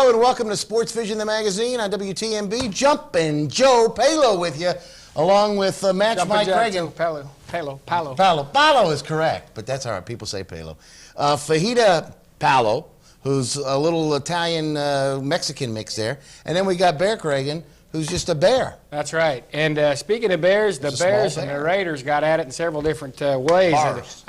Hello and welcome to SportsVision, the magazine on WTMB. Jumpin' Joe Palo with you, along with Match Mike Reagan. Palo is correct, but that's all right. People say Palo. Fajita Palo, who's a little Italian-Mexican mix there. And then we got Bear Reagan, who's just a bear. That's right. And speaking of bears, the Bears and the Raiders got at it in several different ways.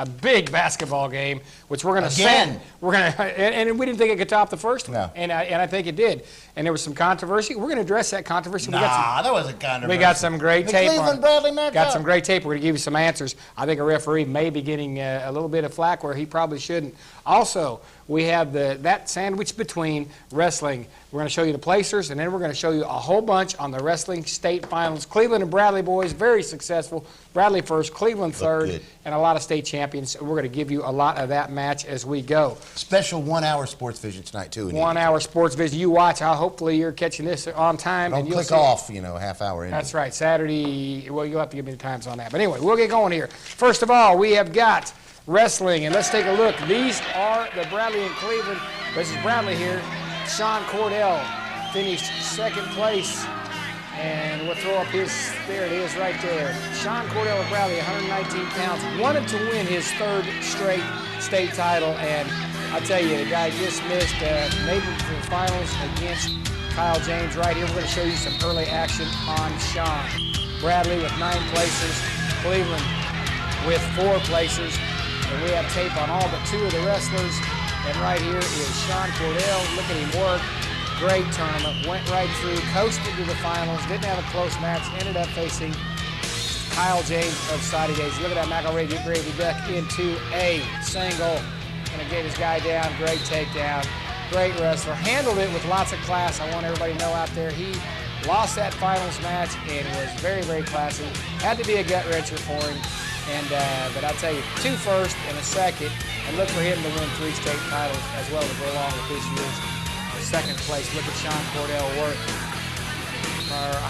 A big basketball game, which we're going to send. We're going to, and we didn't think it could top the first one. No. And I think it did. And there was some controversy. We're going to address that controversy. That wasn't controversy. We got some great tape on it. Got some great tape. We're going to give you some answers. I think a referee may be getting a little bit of flack where he probably shouldn't. Also, we have that sandwich between wrestling. We're going to show you the placers, and then we're going to show you a whole bunch on the wrestling state finals. Cleveland and Bradley boys, very successful. Bradley first, Cleveland third, and a lot of state champions. We're going to give you a lot of that match as we go. Special 1 hour SportsVision tonight, too. 1 hour SportsVision. You watch. Hopefully you're catching this on time. Don't click off, half hour in. That's right. Saturday, well, you'll have to give me the times on that. But anyway, we'll get going here. First of all, we have got wrestling, and let's take a look. These are the Bradley and Cleveland. This is Bradley here. Sean Cordell finished second place, and we'll throw up there it is right there. Sean Cordell of Bradley, 119 pounds, wanted to win his third straight state title, and I tell you, the guy just missed, made it to the finals against Kyle James right here. We're going to show you some early action on Sean. Bradley with 9 places, Cleveland with 4 places. And we have tape on all but 2 of the wrestlers. And right here is Sean Cordell. Look at him work. Great tournament. Went right through, coasted to the finals. Didn't have a close match. Ended up facing Kyle James of Saudi Days. Look at that McElroy Gravy Duck into a single. Gonna get his guy down. Great takedown. Great wrestler. Handled it with lots of class. I want everybody to know out there he lost that finals match and was very, very classy. Had to be a gut wrencher for him. But I'll tell you, 2 first and a second, and look for him to win 3 state titles as well to go along with this year's second place. Look at Sean Cordell work.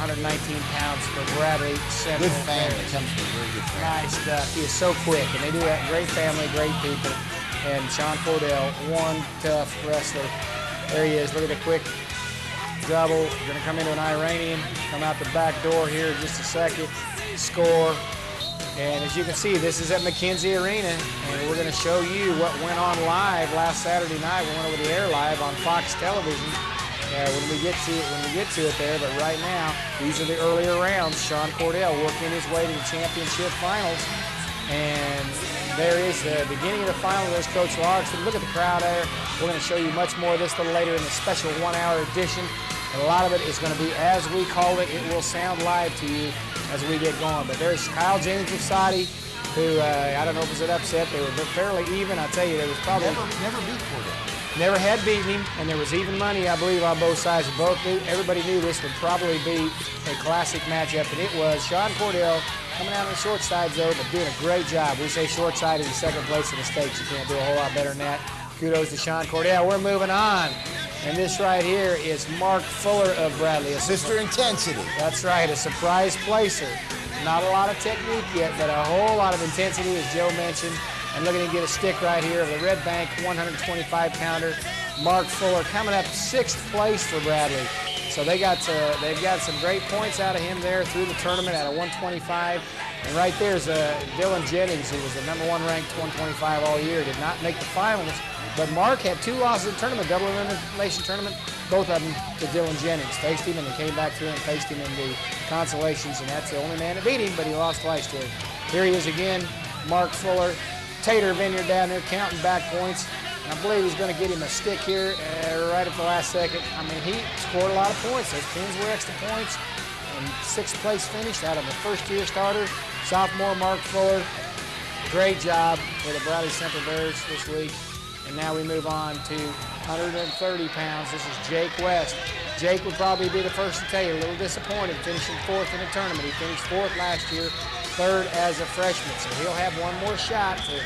119 pounds for Bradley Central. Good family. Comes from a very good family. Nice stuff. He is so quick, and they do that. Great family, great people. And Sean Cordell, one tough wrestler. There he is. Look at the quick double. Going to come into an Iranian. Come out the back door here in just a second. Score. And as you can see, this is at McKenzie Arena, and we're going to show you what went on live last Saturday night. We went over the air live on Fox Television when we get to it there. But right now, these are the earlier rounds. Sean Cordell working his way to the championship finals, and there is the beginning of the final. There's Coach Larson. Look at the crowd there. We're going to show you much more of this a little later in the special 1 hour edition. And a lot of it is going to be as we call it. It will sound live to you as we get going. But there's Kyle James of Saudi, who I don't know if it was an upset. They were fairly even. I tell you, there was probably never beat Cordell. Never had beaten him, and there was even money, I believe, on both sides. Everybody knew this would probably be a classic matchup, and it was. Sean Cordell coming out on the short side, though, but doing a great job. We say short side is the second place in the states. You can't do a whole lot better than that. Kudos to Sean Cordell. We're moving on. And this right here is Mark Fuller of Bradley. Mr. Intensity. That's right, a surprise placer. Not a lot of technique yet, but a whole lot of intensity, as Joe mentioned. And look at him get a stick right here of the Red Bank 125-pounder. Mark Fuller coming up 6th place for Bradley. So they've got some great points out of him there through the tournament at a 125. And right there's Dylan Jennings, who was the #1 ranked 125 all year, did not make the finals. But Mark had 2 losses in the tournament, double elimination tournament, both of them to Dylan Jennings. Faced him and then came back through and faced him in the consolations, and that's the only man that beat him, but he lost twice to him. Here he is again, Mark Fuller. Tater Vineyard down there counting back points. And I believe he's going to get him a stick here right at the last second. I mean, he scored a lot of points. Those pins were extra points. And 6th place finish out of a first-year starter. Sophomore Mark Fuller. Great job for the Bradley Central Bears this week. And now we move on to 130 pounds. This is Jake West. Jake would probably be the first to tell you, a little disappointed finishing 4th in the tournament. He finished 4th last year, 3rd as a freshman. So he'll have one more shot to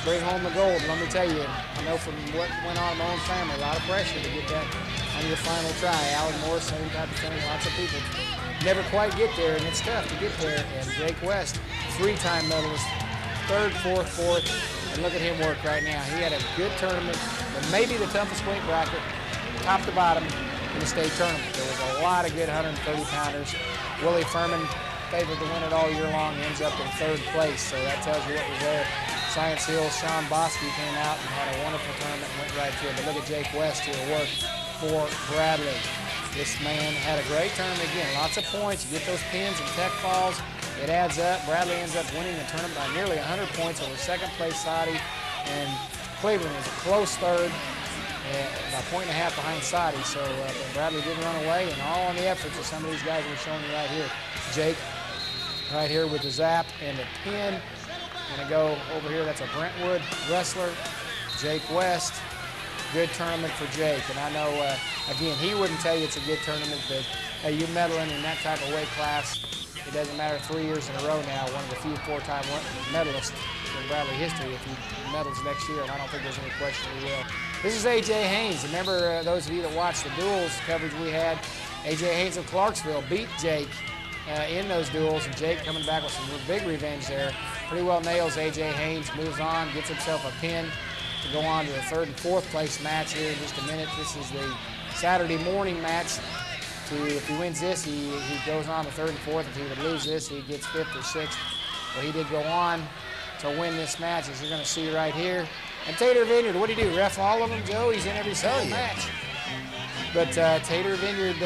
bring home the gold. And let me tell you, I know from what went on in my own family, a lot of pressure to get that on your final try. Alan Morris, same type of thing. Lots of people never quite get there, and it's tough to get there. And Jake West, 3-time medalist, 3rd, 4th, 4th. And look at him work right now. He had a good tournament, but maybe the toughest weight bracket, top to bottom. in the state tournament. There was a lot of good 130-pounders. Willie Furman, favored to win it all year long, ends up in 3rd place, so that tells you what was there. Science Hill's Sean Bosky came out and had a wonderful tournament and went right through it. But look at Jake West here work for Bradley. This man had a great tournament again. Lots of points. You get those pins and tech falls. It adds up. Bradley ends up winning the tournament by nearly 100 points over 2nd place Sadi. And Cleveland was a close 3rd, about a point and a half behind Sadi. So Bradley didn't run away, and all on the efforts of some of these guys we're showing you right here. Jake right here with the zap and the pin. Gonna go over here, that's a Brentwood wrestler, Jake West. Good tournament for Jake, and I know, again, he wouldn't tell you it's a good tournament, but hey, you're medaling in that type of weight class. It doesn't matter, 3 years in a row now, one of the few 4-time medalists in Bradley history if he medals next year, and I don't think there's any question he will. This is A.J. Haynes. Remember, those of you that watched the duels coverage we had, A.J. Haynes of Clarksville beat Jake in those duels, and Jake coming back with some big revenge there. Pretty well nails A.J. Haynes, moves on, gets himself a pin to go on to the 3rd and 4th place match here in just a minute. This is the Saturday morning match. If he wins this, he goes on to 3rd and 4th. If he would lose this, he gets 5th or 6th. Well, he did go on to win this match, as you're going to see right here. And Tater Vineyard, what did he do? Ref all of them, Joe? He's in every single match. But Tater Vineyard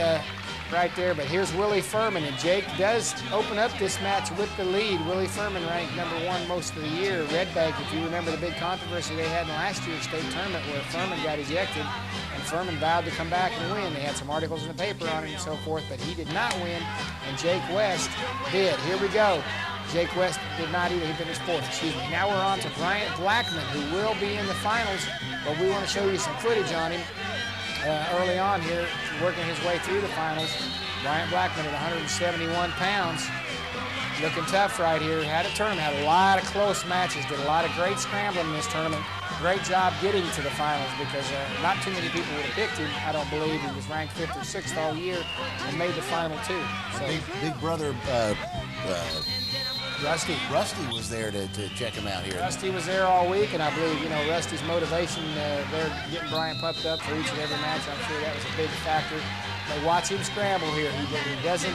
right there. But here's Willie Furman, and Jake does open up this match with the lead. Willie Furman ranked #1 most of the year. Red Bank, if you remember the big controversy they had in last year's state tournament where Furman got ejected, and Furman vowed to come back and win. They had some articles in the paper on it and so forth, but he did not win, and Jake West did. Here we go. Jake West did not either. He finished 4th, excuse me. Now we're on to Bryant Blackman, who will be in the finals, but we want to show you some footage on him early on here, working his way through the finals. Bryant Blackman at 171 pounds. Looking tough right here. Had a tournament, had a lot of close matches, did a lot of great scrambling in this tournament. Great job getting to the finals because not too many people would have picked him. I don't believe he was ranked 5th or 6th all year and made the final 2. So Big brother Rusty was there to check him out here. Rusty was there all week, and I believe, you know, Rusty's motivation there getting Bryant pumped up for each and every match. I'm sure that was a big factor. But watch him scramble here. He doesn't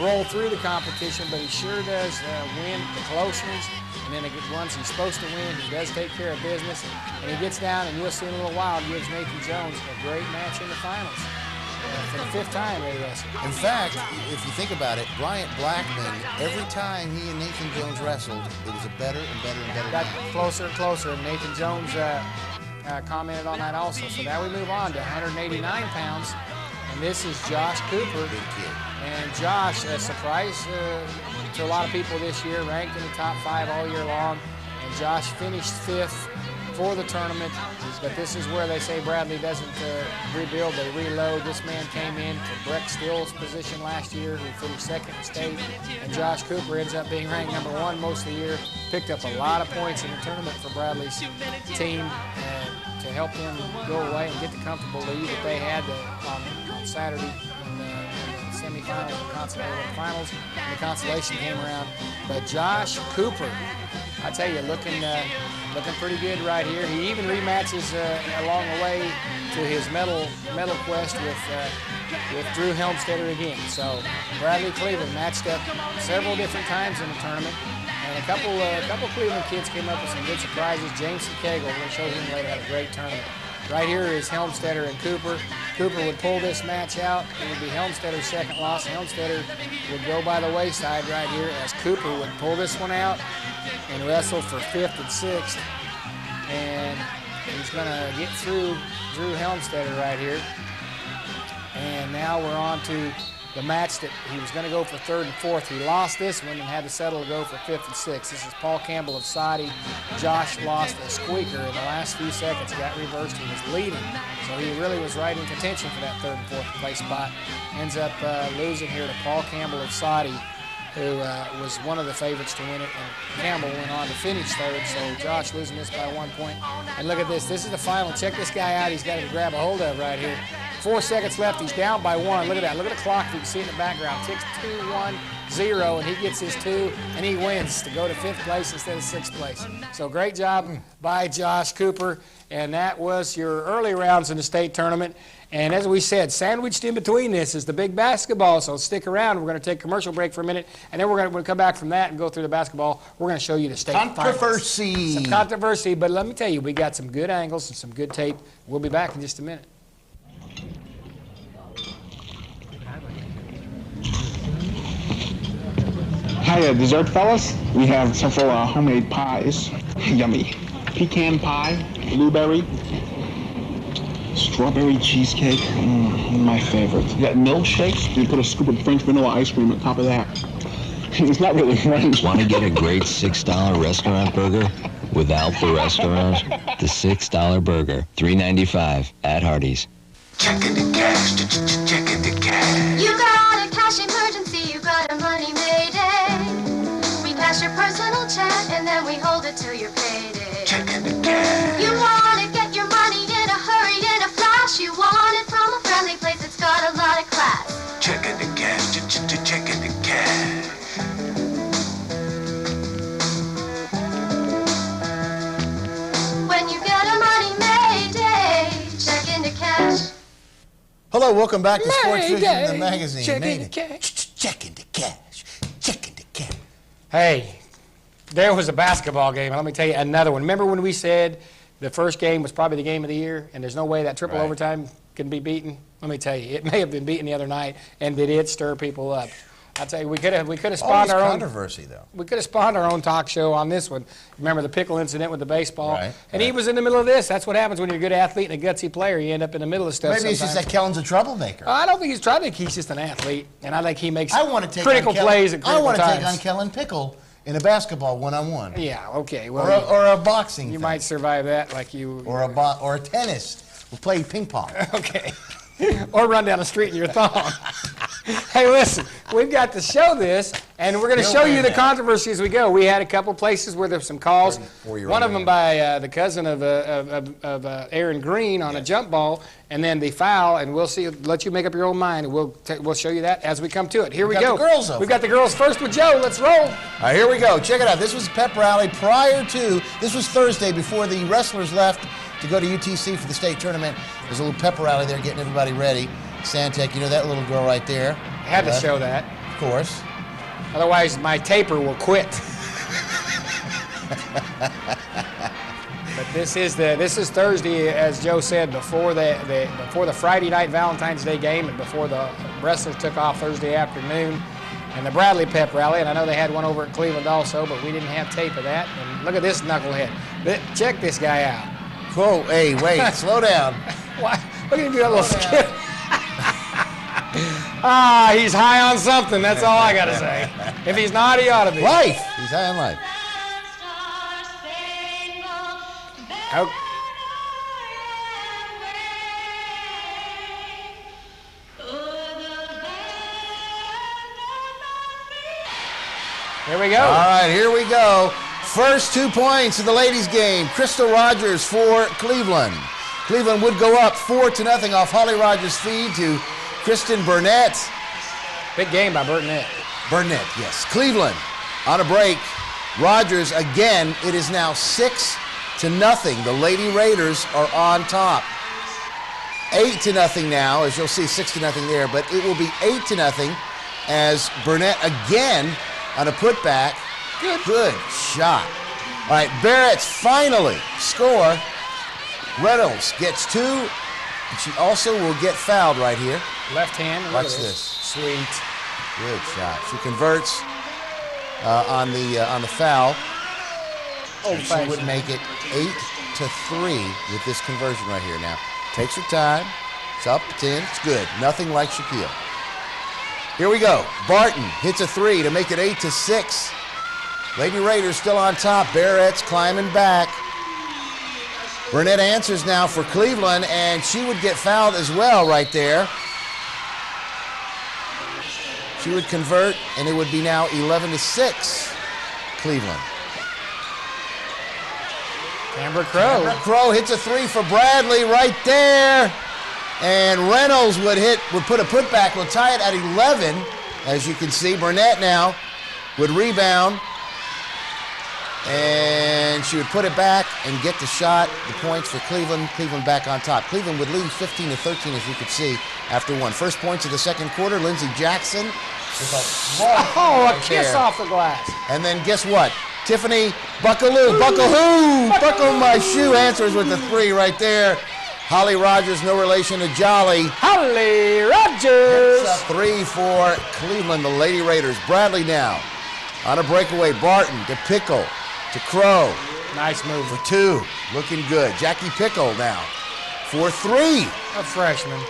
roll through the competition, but he sure does win the close ones. And then once he's supposed to win, he does take care of business. And he gets down, and you'll see in a little while, gives Nathan Jones a great match in the finals. For the 5th time they wrestled. In fact, if you think about it, Bryant Blackman, every time he and Nathan Jones wrestled, it was a better and better and better Got match. closer and closer, and Nathan Jones commented on that also. So now we move on to 189 pounds, and this is Josh Cooper. Big kid. And Josh, a surprise to a lot of people this year, ranked in the top 5 all year long, and Josh finished 5th for the tournament, but this is where they say Bradley doesn't rebuild, they reload. This man came in for Breck Still's position last year, who finished 2nd in state, and Josh Cooper ends up being ranked #1 most of the year, picked up a lot of points in the tournament for Bradley's team to help them go away and get the comfortable lead that they had on Saturday in the semifinals and finals, and the consolation came around. But Josh Cooper, I tell you, looking pretty good right here. He even rematches along the way to his medal quest with Drew Helmstetter again. So Bradley Cleveland matched up several different times in the tournament, and a couple Cleveland kids came up with some good surprises. Jameson Cagle, we'll show him later, had a great tournament. Right here is Helmstetter and Cooper. Cooper would pull this match out. It would be Helmstetter's 2nd loss. Helmstetter would go by the wayside right here as Cooper would pull this one out and wrestle for 5th and 6th. And he's going to get through Drew Helmstetter right here. And now we're on to the match that he was going to go for 3rd and 4th. He lost this one and had to settle to go for 5th and 6th. This is Paul Campbell of Sadi. Josh lost a squeaker in the last few seconds, got reversed. He was leading, so he really was right in contention for that 3rd and 4th place spot. Ends up losing here to Paul Campbell of Sadi, who was one of the favorites to win it, and Campbell went on to finish 3rd, so Josh losing this by 1 point. And look at this. This is the final. Check this guy out. He's got to grab a hold of right here. 4 seconds left. He's down by 1. Look at that. Look at the clock. You can see in the background. Ticks 2, 1, 0, and he gets his 2, and he wins to go to 5th place instead of 6th place. So great job by Josh Cooper, and that was your early rounds in the state tournament. And as we said, sandwiched in between this is the big basketball, so stick around. We're going to take a commercial break for a minute, and then we're going to come back from that and go through the basketball. We're going to show you the state controversy. Finals. Some controversy, but let me tell you, we got some good angles and some good tape. We'll be back in just a minute. Hiya, dessert fellas. We have several homemade pies. Yummy. Pecan pie, blueberry, strawberry cheesecake, my favorite. You got milkshakes, you put a scoop of French vanilla ice cream on top of that. It's not really French. Want to get a great $6 restaurant burger without the restaurant? The $6 burger, $3.95 at Hardee's. Checking the cash, checking the cash. You got a cash emergency, you got a money mayday. We cash your personal check and then we hold it till your payday. Checking the cash. You want to get your money in a hurry, in a flash. You want it from a friendly place that's got a lot of class. Checking the cash, checking the cash. When you get a money mayday, check into cash. Hello, welcome back to SportsVision, the magazine. Checking the cash. Checking the cash. Checking the cash. Hey, there was a basketball game. Let me tell you another one. Remember when we said the first game was probably the game of the year, and there's no way that triple overtime can be beaten? Let me tell you, it may have been beaten the other night, and did it stir people up? I tell you, we could have spawned our own controversy, though. We could have spawned our own talk show on this one. Remember the pickle incident with the baseball? Right, and he was in the middle of this. That's what happens when you're a good athlete and a gutsy player. You end up in the middle of stuff. Maybe it's just that Kellen's a troublemaker. I don't think he's trying to. He's just an athlete, and I think he makes critical plays at critical times. I want to take on Kellen Pickle in a basketball one-on-one. Yeah, okay. Well, or a boxing. You might survive that, like you. Or a tennis. We'll play ping pong. Okay. Or run down the street in your thong. Hey, listen, we've got to show this, and we're going to show you the controversy as we go. We had a couple places where there's some calls. One of them by the cousin of Aaron Green on a jump ball, and then the foul, and we'll see. Let you make up your own mind, and we'll show you that as we come to it. Here we go. We've got the girls first with Joe. Let's roll. All right, here we go. Check it out. This was pep rally prior to. This was Thursday before the wrestlers left to go to UTC for the state tournament. There's a little pep rally there getting everybody ready. Santec, you know that little girl right there. Had to show that. Of course. Otherwise, my taper will quit. But this is Thursday, as Joe said, before the Friday night Valentine's Day game and before the wrestlers took off Thursday afternoon. And the Bradley pep rally, and I know they had one over at Cleveland also, but we didn't have tape of that. And look at this knucklehead. Check this guy out. Whoa, hey, wait, slow down. Why? Look at him do that little skip. He's high on something, that's all I got to say. If he's not, he ought to be. Life. He's high on life. Oh. Here we go. All right, here we go. First 2 points of the ladies' game. Crystal Rogers for Cleveland. Cleveland would go up 4-0 off Holly Rogers' feed to Kristen Burnett. Big game by Burnett. Burnett, yes. Cleveland on a break. Rogers again. It is now 6-0. The Lady Raiders are on top. 8-0 now, as you'll see, 6-0 there, but it will be 8-0 as Burnett again on a putback. Good shot. All right, Barrett's finally score. Reynolds gets 2, and she also will get fouled right here. Left hand. Watch this. Sweet. Good shot. She converts on the foul. She would make it 8-3 with this conversion right here. Now takes her time. It's up 10. It's good. Nothing like Shaquille. Here we go. Barton hits a 3 to make it 8-6. Lady Raiders still on top. Barrett's climbing back. Burnett answers now for Cleveland, and she would get fouled as well right there. She would convert, and it would be now 11-6, Cleveland. Amber Crow. Amber Crow hits a 3 for Bradley right there. And Reynolds would put a putback. We'll tie it at 11. As you can see, Burnett now would rebound. And she would put it back and get the shot, the points for Cleveland. Cleveland back on top. Cleveland would lead 15-13, as you could see, after one. First points of the second quarter, Lindsey Jackson. A kiss off the glass. And then guess what? Tiffany Buckle my shoe answers with the three right there. Holly Rogers, no relation to Jolly. Holly Rogers. Hits a three for Cleveland, the Lady Raiders. Bradley now on a breakaway. Barton to Pickle to Crow. Nice move. For two. Looking good. Jackie Pickle now for three. A freshman.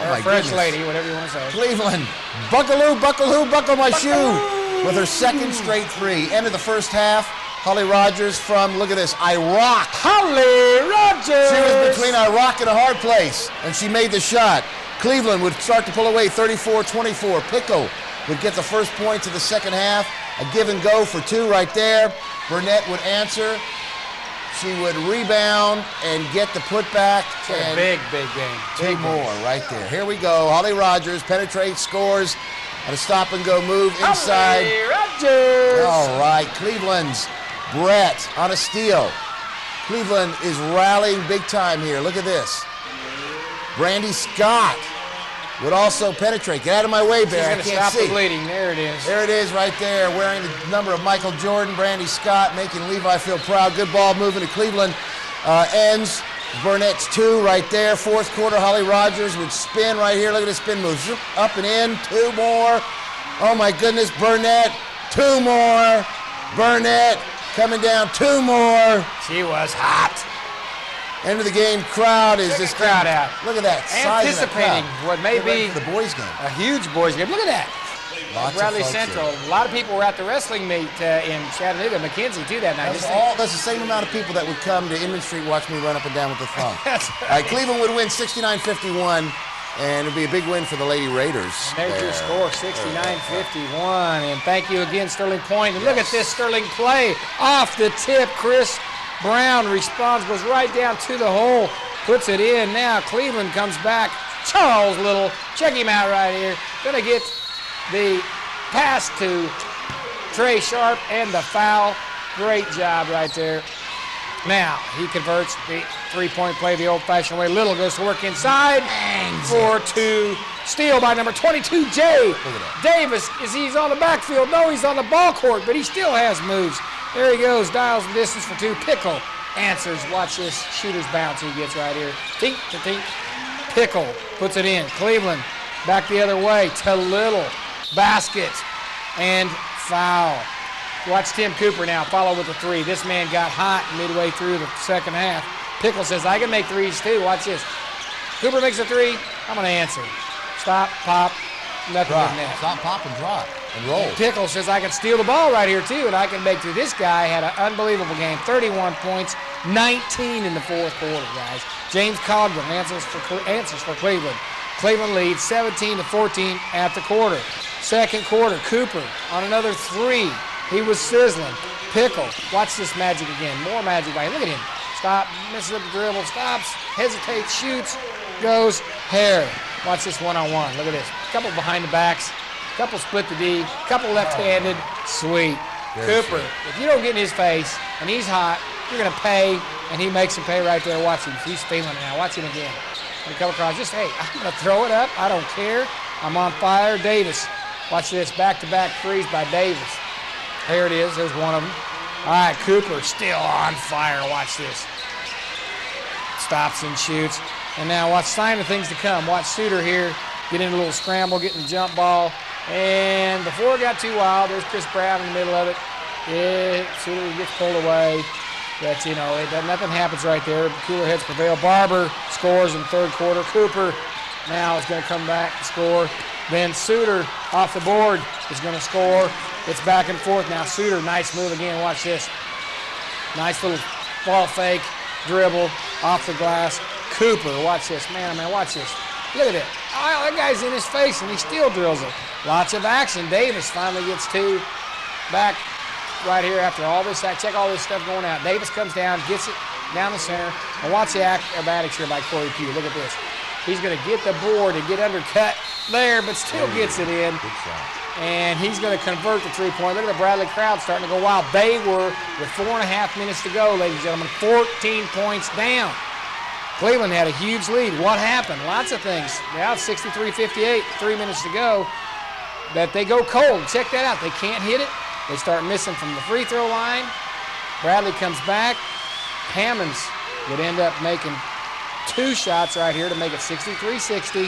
Oh, a fresh lady, whatever you want to say. Cleveland. Buckle my shoe with her second straight three. End of the first half. Holly Rogers from, look at this, Iraq. Holly Rogers! She was between Iraq and a hard place, and she made the shot. Cleveland would start to pull away 34-24. Pickle would get the first points of the second half. A give and go for two right there. Burnett would answer. She would rebound and get the putback. And big game. Two more right there. Here we go. Holly Rogers penetrates, scores on a stop and go move inside. Holly Rogers! All right, Cleveland's Brett on a steal. Cleveland is rallying big time here. Look at this. Brandy Scott would also penetrate. Get out of my way, Bear. I can't stop see. The bleeding. There it is. There it is right there, wearing the number of Michael Jordan. Brandy Scott making Levi feel proud. Good ball moving to Cleveland. Ends. Burnett's two right there. Fourth quarter, Holly Rogers would spin right here. Look at the spin move. Zoop, up and in. Two more. Oh, my goodness. Burnett. Two more. Burnett coming down. Two more. She was hot. End of the game. Crowd is just crowd out. Look at that. Anticipating what may be the boys' game. A huge boys' game. Look at that. Lots Bradley of folks Central. here. A lot of people were at the wrestling meet in Chattanooga, McKenzie, too, that night. That's the same amount of people that would come to Inman Street watch me run up and down with the thumb. That's right. All right, Cleveland would win 69-51, and it would be a big win for the Lady Raiders. And there's your score, 69-51. And thank you again, Sterling Point. And look at this Sterling play. Off the tip, Chris Brown responds, goes right down to the hole, puts it in. Now Cleveland comes back. Charles Little, check him out right here. Gonna get the pass to Trey Sharp and the foul. Great job right there. Now he converts the three-point play the old-fashioned way. Little goes to work inside for two. Steal by number 22, Jay Davis. He's on the backfield? No, he's on the ball court, but he still has moves. There he goes, dials the distance for two. Pickle answers. Watch this shooter's bounce he gets right here. Tink to tink. Pickle puts it in. Cleveland back the other way to Little. Basket and foul. Watch Tim Cooper now follow with the three. This man got hot midway through the second half. Pickle says, I can make threes too. Watch this. Cooper makes a three. I'm going to answer. Stop, pop, nothing in net. Stop, pop, and drop, and roll. Pickle says, I can steal the ball right here too, and I can make through. This guy had an unbelievable game. 31 points, 19 in the fourth quarter, guys. James Cogburn answers for Cleveland. Cleveland leads 17-14 at the quarter. Second quarter, Cooper on another three. He was sizzling. Pickle, watch this magic again. More magic by him. Look at him. Stop, misses up the dribble, stops, hesitates, shoots, goes, hair. Watch this one-on-one. Look at this. Couple behind the backs, couple split the D, couple left-handed. Sweet. Cooper, if you don't get in his face and he's hot, you're going to pay, and he makes him pay right there. Watch him. He's feeling it now. Watch him again. And come across, just, hey, I'm going to throw it up. I don't care. I'm on fire. Davis. Watch this. Back-to-back threes by Davis. There it is. There's one of them. All right, Cooper still on fire. Watch this. Stops and shoots. And now watch sign of things to come. Watch Suter here get in a little scramble, getting the jump ball. And before it got too wild, there's Chris Brown in the middle of it. Suter gets pulled away. But, you know, nothing happens right there. Cooler heads prevail. Barber scores in third quarter. Cooper now is going to come back and score. Then Suter off the board is going to score. It's back and forth now. Suter, nice move again. Watch this. Nice little ball fake, dribble, off the glass. Cooper, watch this. Man, watch this. Look at it. Oh, that guy's in his face, and he still drills it. Lots of action. Davis finally gets two back right here after all this. Check all this stuff going out. Davis comes down, gets it down the center. And watch the acrobatics here by Corey Pugh. Look at this. He's going to get the board and get undercut there, but still gets it in. Good shot. and he's going to convert the three-point. Look at the Bradley crowd starting to go wild. They were, with 4.5 minutes to go, ladies and gentlemen, 14 points down. Cleveland had a huge lead. What happened? Lots of things. Now it's 63-58, 3 minutes to go. That they go cold. Check that out. They can't hit it. They start missing from the free throw line. Bradley comes back. Hammonds would end up making 2 shots right here to make it 63-60.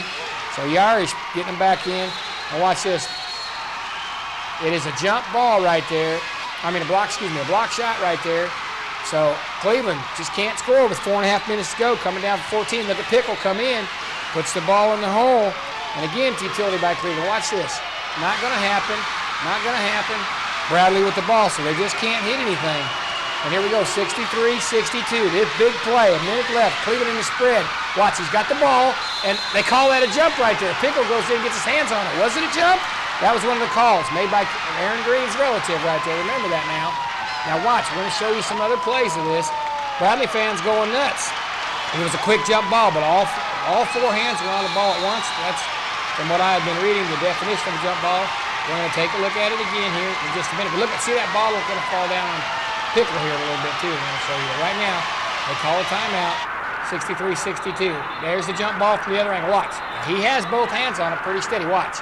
So Yarish getting them back in. And watch this. It is a jump ball right there. I mean, a block shot right there. So Cleveland just can't score with 4.5 minutes to go. Coming down for 14. Look at Pickle come in. Puts the ball in the hole. And again, it's utility by Cleveland. Watch this. Not going to happen. Not going to happen. Bradley with the ball, so they just can't hit anything. And here we go, 63-62. This big play, a minute left. Cleveland in the spread. Watch, he's got the ball, and they call that a jump right there. Pickle goes in and gets his hands on it. Was it a jump? That was one of the calls made by Aaron Green's relative right there. Remember that now. Now watch, we're going to show you some other plays of this. Bradley fans going nuts. It was a quick jump ball, but all 4 hands were on the ball at once. That's from what I had been reading, the definition of a jump ball. We're going to take a look at it again here in just a minute. But look, see that ball is going to fall down on Pickle here a little bit too. I'm going to show you that right now. They call a timeout, 63-62. There's the jump ball from the other angle. Watch. He has both hands on it pretty steady. Watch.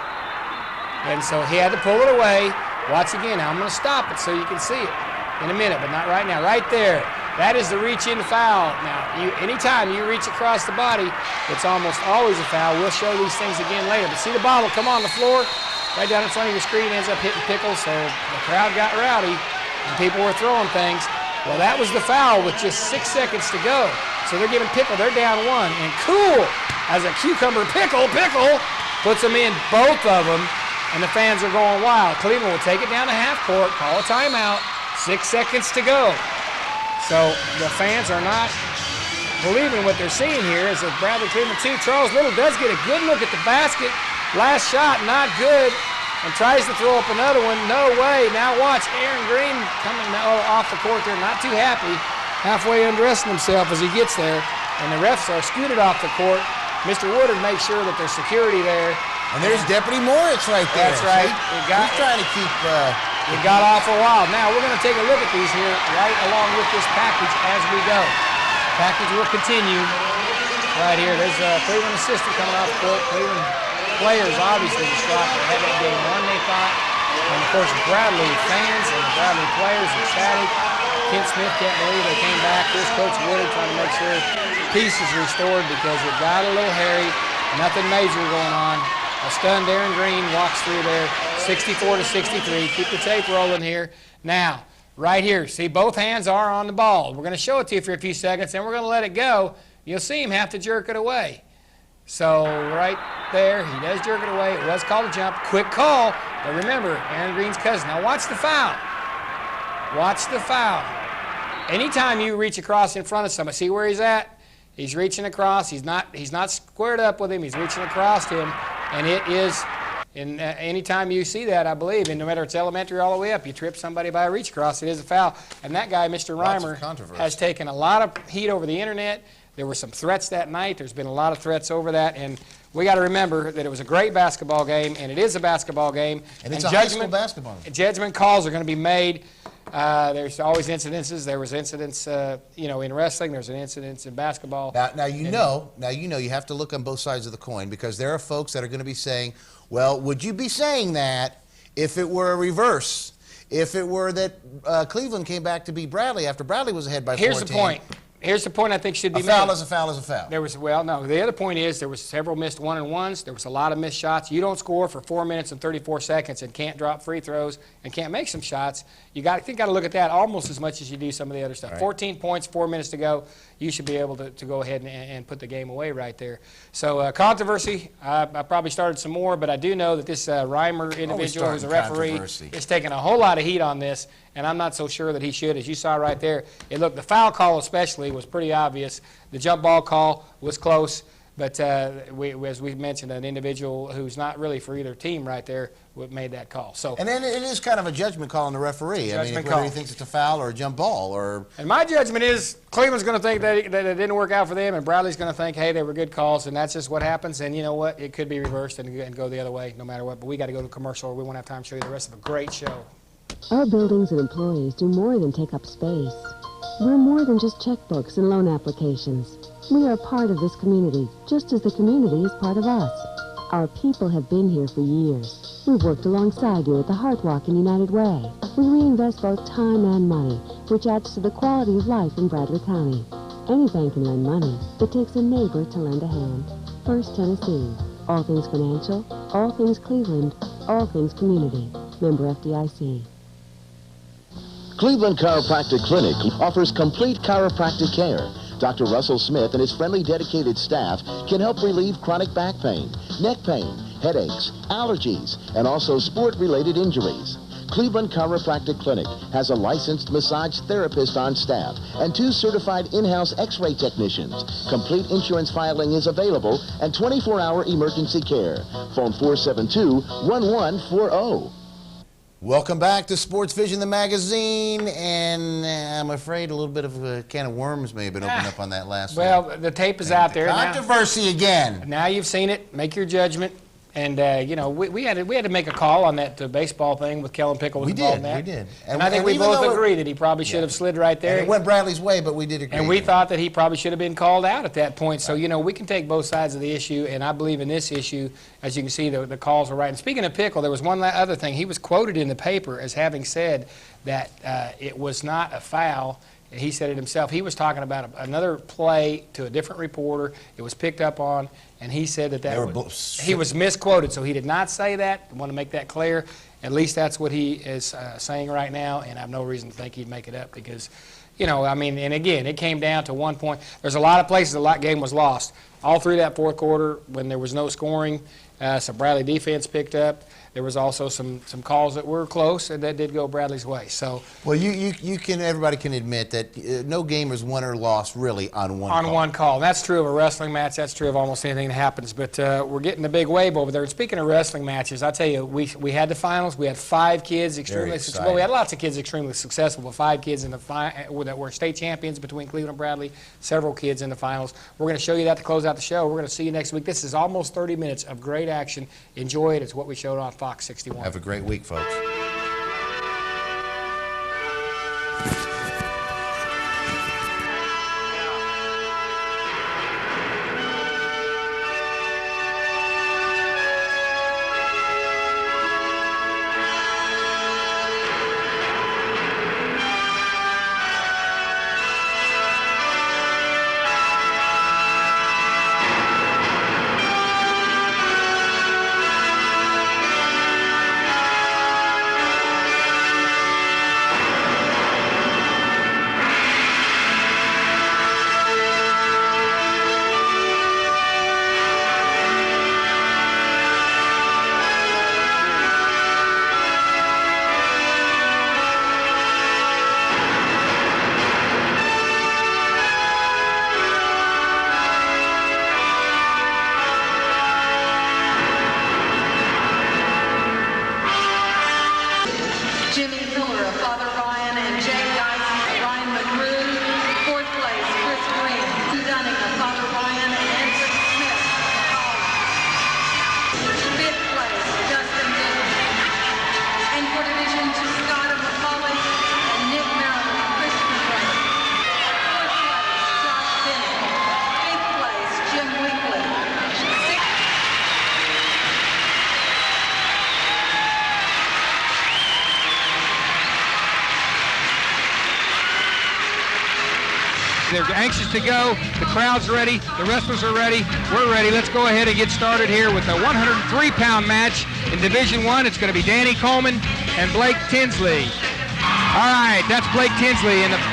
And so he had to pull it away. Watch again. Now I'm going to stop it so you can see it in a minute, but not right now. Right there. That is the reach-in foul. Now, anytime you reach across the body, it's almost always a foul. We'll show these things again later. But see the ball will come on the floor right down in front of your screen, ends up hitting Pickle, so the crowd got rowdy, and people were throwing things. Well, that was the foul with just 6 seconds to go. So they're giving Pickle, they're down 1. And cool, as a cucumber, Pickle puts them in, both of them, and the fans are going wild. Cleveland will take it down to half court, call a timeout, 6 seconds to go. So the fans are not believing what they're seeing here as a Bradley Cleveland 2. Charles Little does get a good look at the basket. Last shot, not good. And tries to throw up another one. No way. Now watch Aaron Green coming off the court there. Not too happy. Halfway undressing himself as he gets there. And the refs are scooted off the court. Mr. Woodard makes sure that there's security there. And there's Deputy Moritz right there. That's right. He's trying to keep... It got off a while. Now we're going to take a look at these here right along with this package as we go. Package will continue right here. There's a Cleveland assistant coming off the court. Cleveland players obviously distraught. They had that game won, they thought. And of course, Bradley fans and the Bradley players ecstatic. Kent Smith can't believe they came back. Here's Coach Woodard trying to make sure peace is restored because it got a little hairy. Nothing major going on. A stunned Aaron Green walks through there, 64-63. Keep the tape rolling here. Now, right here, see both hands are on the ball. We're going to show it to you for a few seconds, and we're going to let it go. You'll see him have to jerk it away. So right there, he does jerk it away. It was called a jump. Quick call, but remember, Aaron Green's cousin. Now watch the foul. Watch the foul. Anytime you reach across in front of somebody, see where he's at? He's reaching across. He's not squared up with him. He's reaching across him. And it is, anytime you see that, I believe, and no matter if it's elementary all the way up, you trip somebody by a reach across, it is a foul. And that guy, Mr. Reimer, has taken a lot of heat over the internet. There were some threats that night. There's been a lot of threats over that. And we got to remember that it was a great basketball game, and it is a basketball game. And it's a high school basketball game. Judgment calls are going to be made. There's always incidences. There was incidents, in wrestling. There's an incident in basketball. Now you have to look on both sides of the coin because there are folks that are going to be saying, well, would you be saying that if it were a reverse? If it were that Cleveland came back to beat Bradley after Bradley was ahead by 14? Here's the point. Here's the point I think should be made. A foul is a foul is a foul. The other point is there was several missed one-and-ones. There was a lot of missed shots. You don't score for 4 minutes and 34 seconds and can't drop free throws and can't make some shots. I think you got to look at that almost as much as you do some of the other stuff. Right. 14 points, 4 minutes to go. You should be able to go ahead and put the game away right there. So controversy, I probably started some more, but I do know that this Reimer individual who's a referee is taking a whole lot of heat on this, and I'm not so sure that he should. As you saw right there, the foul call especially was pretty obvious. The jump ball call was close, But as we mentioned, an individual who's not really for either team right there made that call. So, and then it is kind of a judgment call on the referee. I mean, whether he thinks it's a foul or a jump ball. And my judgment is Cleveland's going to think that it didn't work out for them, and Bradley's going to think, hey, they were good calls, and that's just what happens. And you know what? It could be reversed and go the other way no matter what. But we got to go to commercial, or we won't have time to show you the rest of a great show. Our buildings and employees do more than take up space. We're more than just checkbooks and loan applications. We are part of this community, just as the community is part of us. Our people have been here for years. We've worked alongside you at the Heart Walk and United Way. We reinvest both time and money, which adds to the quality of life in Bradley County. Any bank can lend money. It takes a neighbor to lend a hand. First Tennessee. All things financial, all things Cleveland, all things community. Member FDIC. Cleveland Chiropractic Clinic offers complete chiropractic care. Dr. Russell Smith and his friendly, dedicated staff can help relieve chronic back pain, neck pain, headaches, allergies, and also sport-related injuries. Cleveland Chiropractic Clinic has a licensed massage therapist on staff and 2 certified in-house x-ray technicians. Complete insurance filing is available and 24-hour emergency care. Phone 472-1140. Welcome back to SportsVision, the magazine, and I'm afraid a little bit of a can of worms may have been opened up on that last one. Well, the tape is out there. Controversy again. Now you've seen it. Make your judgment. And, you know, we had to make a call on that baseball thing with Kellen Pickle. We did. And I think we both agree that he probably should have slid right there. And it went Bradley's way, but we did agree. And we thought that he probably should have been called out at that point. So, you know, we can take both sides of the issue, and I believe in this issue, as you can see, the calls were right. And speaking of Pickle, there was one other thing. He was quoted in the paper as having said that it was not a foul. He said it himself. He was talking about another play to a different reporter. It was picked up on, and he said he was misquoted. So he did not say that. I want to make that clear. At least that's what he is saying right now, and I have no reason to think he'd make it up because, you know, I mean, and again, it came down to 1 point. There's a lot of places the game was lost. All through that fourth quarter when there was no scoring, some Bradley defense picked up. There was also some calls that were close and that did go Bradley's way. So, well, everybody can admit that no game is won or lost really on one call. On one call. That's true of a wrestling match. That's true of almost anything that happens. But we're getting the big wave over there. And speaking of wrestling matches, I tell you, we had the finals. We had 5 kids extremely successful. Well, we had lots of kids extremely successful, but 5 kids in the that were state champions between Cleveland and Bradley. Several kids in the finals. We're going to show you that to close out the show. We're going to see you next week. This is almost 30 minutes of great action. Enjoy it. It's what we showed on Fox 61. Have a great week, folks. They're anxious to go. The crowd's ready. The wrestlers are ready. We're ready. Let's go ahead and get started here with a 103-pound match in Division I. It's going to be Danny Coleman and Blake Tinsley. All right, that's Blake Tinsley in the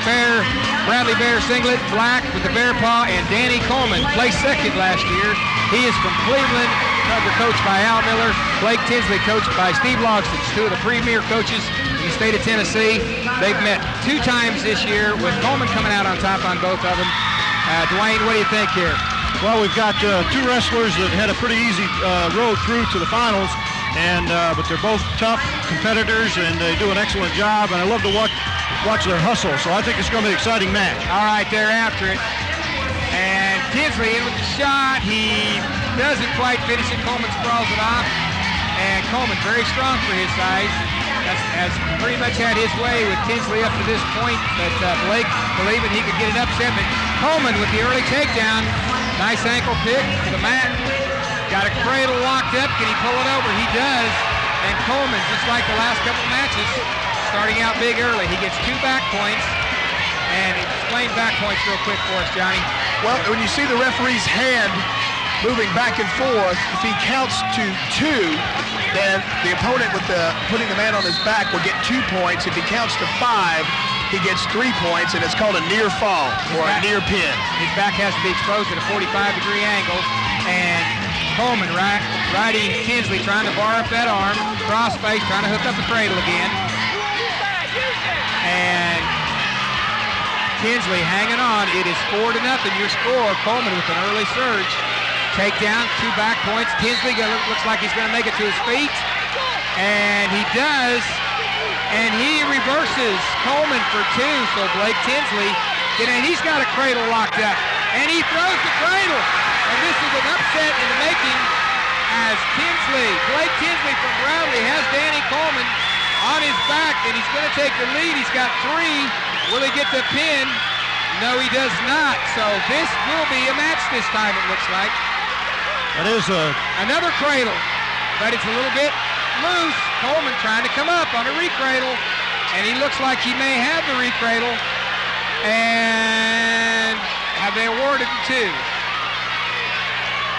Bradley Bear singlet, black with the bear paw, and Danny Coleman placed second last year. He is from Cleveland, coached by Al Miller. Blake Tinsley, coached by Steve Logston, 2 of the premier coaches in the state of Tennessee. They've met 2 times this year with Coleman coming out on top on both of them. Dwayne, what do you think here? Well, we've got two wrestlers that had a pretty easy road through to the finals, but they're both tough competitors, and they do an excellent job, and I love to watch their hustle, so I think it's going to be an exciting match. All right, they're after it. And Tinsley in with the shot. He doesn't quite finish it. Coleman sprawls it off. And Coleman, very strong for his size, has pretty much had his way with Tinsley up to this point, but Blake believing he could get an upset. But Coleman with the early takedown. Nice ankle pick to the mat. Got a cradle locked up. Can he pull it over? He does. And Coleman, just like the last couple matches, starting out big early. He gets 2 back points. And explain back points real quick for us, Johnny. Well, when you see the referee's hand moving back and forth, if he counts to 2, then the opponent with putting the man on his back will get 2 points. If he counts to 5, he gets 3 points, and it's called a near fall or a near pin. His back has to be exposed at a 45-degree angle, and Coleman riding Tinsley, trying to bar up that arm, crossface, trying to hook up the cradle again. And Tinsley hanging on. It is 4-0 your score. Coleman with an early surge. Takedown, 2 back points. Tinsley looks like he's going to make it to his feet, and he does. And he reverses Coleman for 2, so Blake Tinsley, and he's got a cradle locked up. And he throws the cradle. And this is an upset in the making as Blake Tinsley from Bradley has Danny Coleman on his back, and he's going to take the lead. He's got 3. Will he get the pin? No, he does not. So this will be a match this time, it looks like. That is another cradle, but it's a little bit loose. Coleman trying to come up on a recradle, and he looks like he may have the recradle. And have they awarded him 2?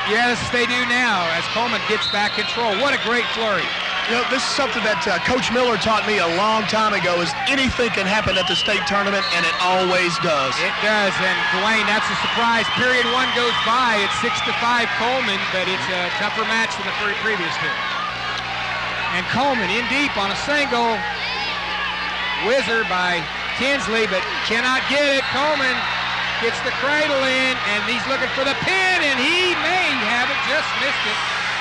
Yes, they do now as Coleman gets back control. What a great flurry. You know, this is something that Coach Miller taught me a long time ago, is anything can happen at the state tournament, and it always does. It does, and Dwayne, that's a surprise. Period 1 goes by. It's 6-5 Coleman, but it's a tougher match than the previous period. And Coleman in deep on a single. Whizzer by Tinsley, but cannot get it. Coleman gets the cradle in, and he's looking for the pin, and he may have it, just missed it.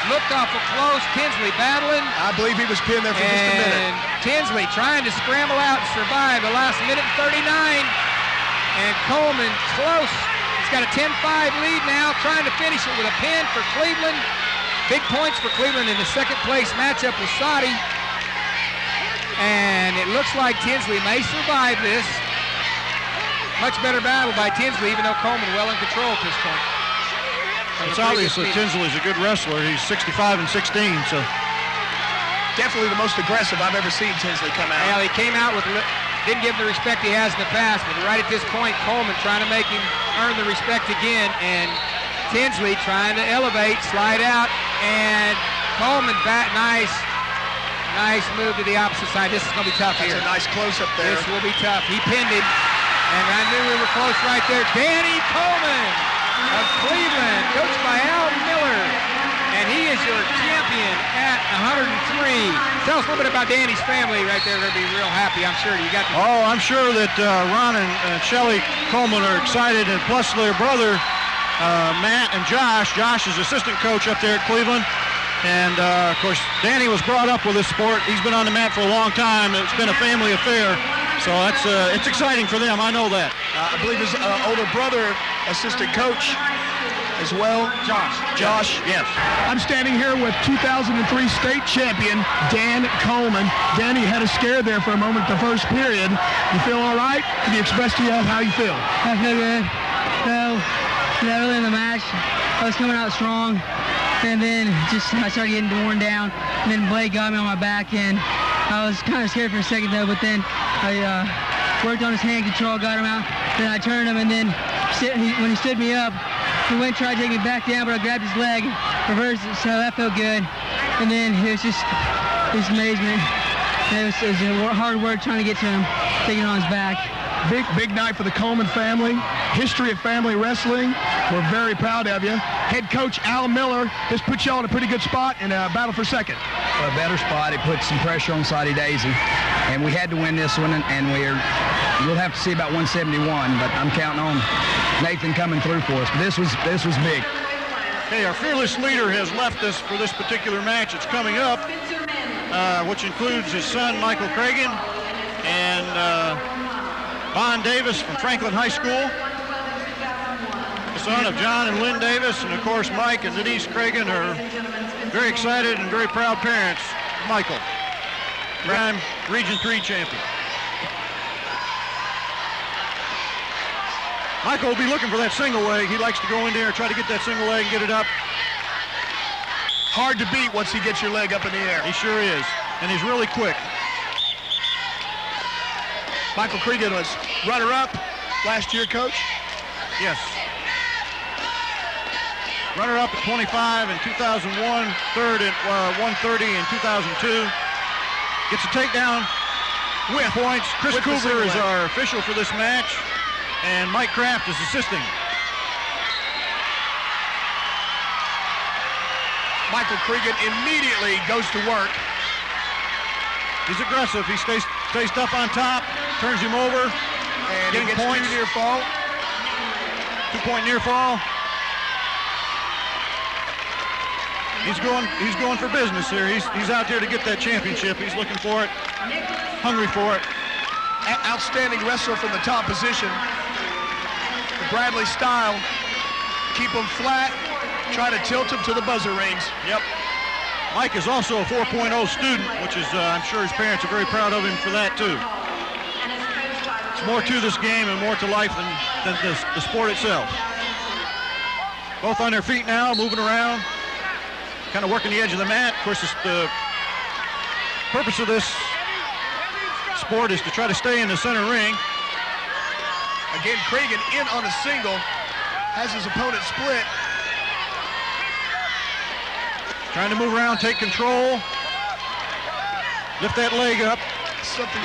Looked awful close. Tinsley battling. I believe he was pinned there for just a minute. And Tinsley trying to scramble out and survive the last minute and 39. And Coleman close. He's got a 10-5 lead now, trying to finish it with a pin for Cleveland. Big points for Cleveland in the second place matchup with Saudi. And it looks like Tinsley may survive this. Much better battle by Tinsley, even though Coleman well in control at this point. It's obvious that Tinsley's a good wrestler. He's 65 and 16, so. Definitely the most aggressive I've ever seen Tinsley come out. Well, he came out with, didn't give him the respect he has in the past, but right at this point, Coleman trying to make him earn the respect again, and Tinsley trying to elevate, slide out, and Coleman back, nice move to the opposite side. This is going to be tough here. That's a nice close-up there. This will be tough. He pinned him, and I knew we were close right there. Danny Coleman of Cleveland, coached by Al Miller, and he is your champion at 103. Tell us a little bit about Danny's family right there. They're going to be real happy, I'm sure. You got the I'm sure that Ron and Shelley Coleman are excited, and plus their brother, Matt and Josh. Josh is assistant coach up there at Cleveland. And, of course, Danny was brought up with this sport. He's been on the mat for a long time. It's been a family affair. So it's exciting for them. I know that. I believe his older brother, assistant coach as well. Josh. Yes. I'm standing here with 2003 state champion Dan Coleman. Danny had a scare there for a moment the first period. You feel all right? Can you express to us how you feel? I feel good. So, early in the match, I was coming out strong. And then I started getting worn down. And then Blake got me on my back, and I was kind of scared for a second though, but then I worked on his hand control, got him out. Then I turned him, and then when he stood me up, he went and tried to take me back down, but I grabbed his leg, reversed it, so that felt good. And then it was just amazement. It was hard work trying to get to him, taking on his back. Big night for the Coleman family. History of family wrestling. We're very proud of you. Head coach Al Miller has put y'all in a pretty good spot in a battle for second. A better spot. It put some pressure on Saudi Daisy, and we had to win this one, and we'll have to see about 171, but I'm counting on Nathan coming through for us. But this was big. Okay, our fearless leader has left us for this particular match. It's coming up, which includes his son, Michael Cragen, and Vaughn Davis from Franklin High School, the son of John and Lynn Davis, and of course Mike and Denise Cragen are very excited and very proud parents. Michael, prime Region 3 champion. Michael will be looking for that single leg. He likes to go in there and try to get that single leg and get it up. Hard to beat once he gets your leg up in the air. He sure is, and he's really quick. Michael Cregan was runner-up last year, Coach? Yes. Runner-up at 25 in 2001, third at 130 in 2002. Gets a takedown with points. Chris Cougar is our official for this match, and Mike Kraft is assisting. Michael Cregan immediately goes to work. He's aggressive. He stays tough on top, turns him over, and getting he gets points. 2 near fall. 2-point near fall. He's going for business here. He's out there to get that championship. He's looking for it, hungry for it. Outstanding wrestler from the top position. The Bradley style. Keep him flat. Try to tilt him to the buzzer rings. Yep. Mike is also a 4.0 student, which is, I'm sure his parents are very proud of him for that, too. There's more to this game and more to life than the sport itself. Both on their feet now, moving around, kind of working the edge of the mat. Of course, the purpose of this sport is to try to stay in the center ring. Again, Cregan in on a single, has his opponent split. Trying to move around, take control, lift that leg up,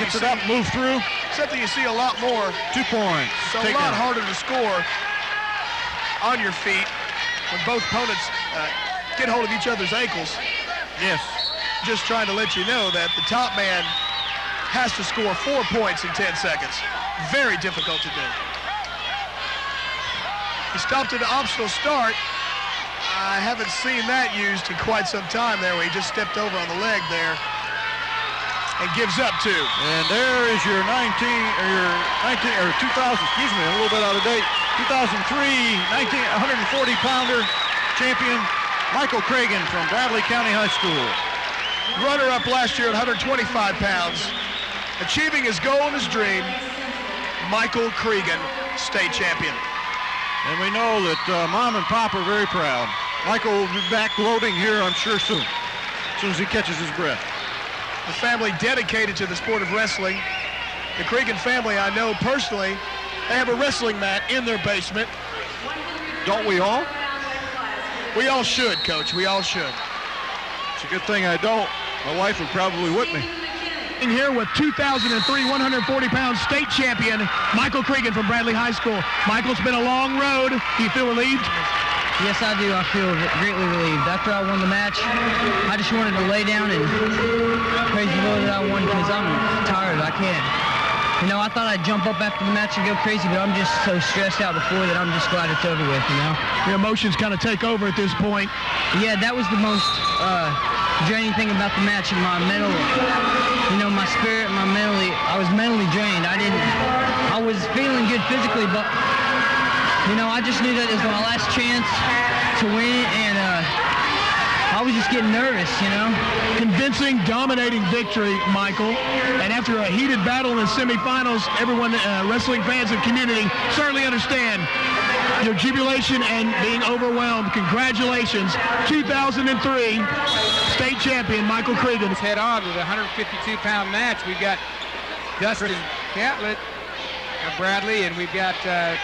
gets it up, move through. Something you see a lot more. 2 points. It's a lot harder to score on your feet when both opponents get hold of each other's ankles. Yes. Just trying to let you know that the top man has to score 4 points in 10 seconds. Very difficult to do. He stopped at an optional start. I haven't seen that used in quite some time there, where he just stepped over on the leg there and gives up 2. And there is your 2000, excuse me, a little bit out of date, 2003 140-pounder champion Michael Cragen from Bradley County High School. Runner-up last year at 125 pounds. Achieving his goal and his dream, Michael Cregan, state champion. And we know that Mom and Pop are very proud. Michael will be back loading here, I'm sure, soon as he catches his breath. A family dedicated to the sport of wrestling. The Cregan family, I know personally, they have a wrestling mat in their basement. Don't we all? We all should, Coach. We all should. It's a good thing I don't. My wife would probably whip me. In here with 2003 140-pound state champion Michael Cregan from Bradley High School. Michael, it's been a long road. Do you feel relieved? Yes, I do. I feel greatly relieved. After I won the match, I just wanted to lay down and praise the Lord that I won, because I'm tired. I can't. You know, I thought I'd jump up after the match and go crazy, but I'm just so stressed out before that I'm just glad it's over with, you know? Your emotions kind of take over at this point. Yeah, that was the most draining thing about the match, and my mental, you know, my spirit, I was mentally drained. I was feeling good physically, but, you know, I just knew that it was my last chance to win, and I was just getting nervous, you know? Convincing, dominating victory, Michael. And after a heated battle in the semifinals, everyone, wrestling fans and community, certainly understand your jubilation and being overwhelmed. Congratulations, 2003 state champion Michael Cregan. Let's head on with a 152-pound match. We've got Dustin Catlett of Bradley, and we've got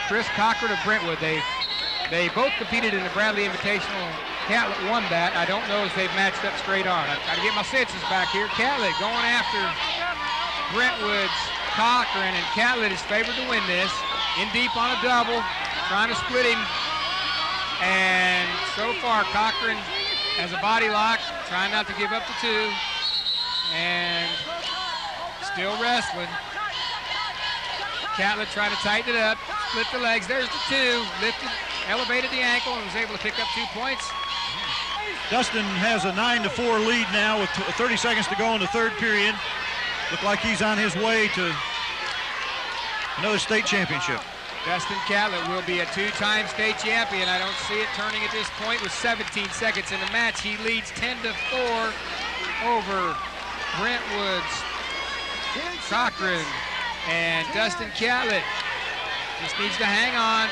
Chris Cochran of Brentwood. They both competed in the Bradley Invitational. Catlett won that. I don't know if they've matched up straight on. I've got to get my senses back here. Catlett going after Brentwood's Cochran, and Catlett is favored to win this. In deep on a double, trying to split him. And so far, Cochran has a body lock, trying not to give up the 2. And still wrestling. Catlett trying to tighten it up. split the legs. There's the 2. Lifted, elevated the ankle, and was able to pick up 2 points. Dustin has a 9-4 lead now with 30 seconds to go in the third period. Look like he's on his way to another state championship. Dustin Catlett will be a 2-time state champion. I don't see it turning at this point with 17 seconds in the match. He leads 10-4 over Brentwood's Cochran. And Dustin Catlett just needs to hang on.